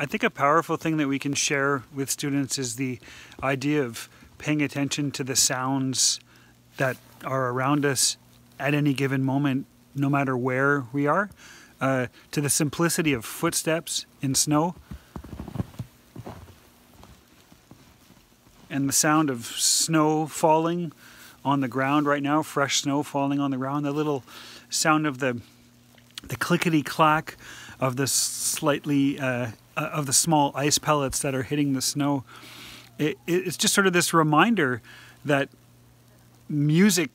I think a powerful thing that we can share with students is the idea of paying attention to the sounds that are around us at any given moment, no matter where we are, to the simplicity of footsteps in snow and the sound of snow falling on the ground right now, fresh snow falling on the ground, the little sound of the clickety-clack of the slightly of the small ice pellets that are hitting the snow. It's just sort of this reminder that music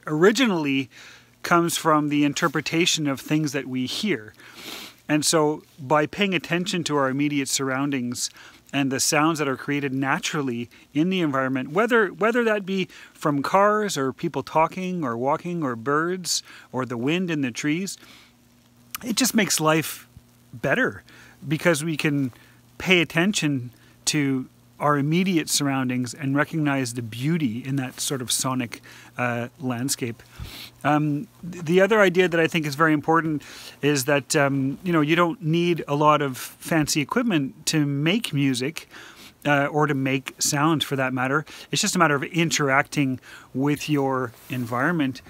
originally comes from the interpretation of things that we hear. And so by paying attention to our immediate surroundings and the sounds that are created naturally in the environment, whether that be from cars or people talking or walking or birds or the wind in the trees, it just makes life better because we can pay attention to our immediate surroundings and recognize the beauty in that sort of sonic landscape. The other idea that I think is very important is that you don't need a lot of fancy equipment to make music or to make sound for that matter. It's just a matter of interacting with your environment.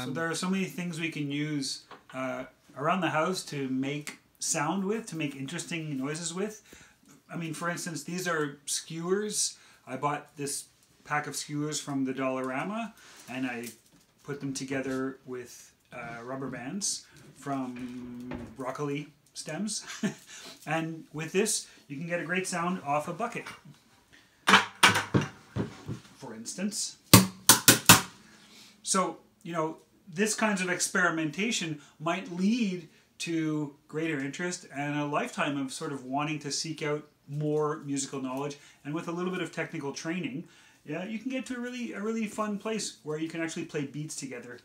So there are so many things we can use around the house to make sound with, to make interesting noises with. I mean, for instance, these are skewers. I bought this pack of skewers from the Dollarama, and I put them together with rubber bands from broccoli stems. And with this, you can get a great sound off a bucket, for instance. So, this kinds of experimentation might lead to greater interest and a lifetime of sort of wanting to seek out more musical knowledge. And with a little bit of technical training, you can get to a really fun place where you can actually play beats together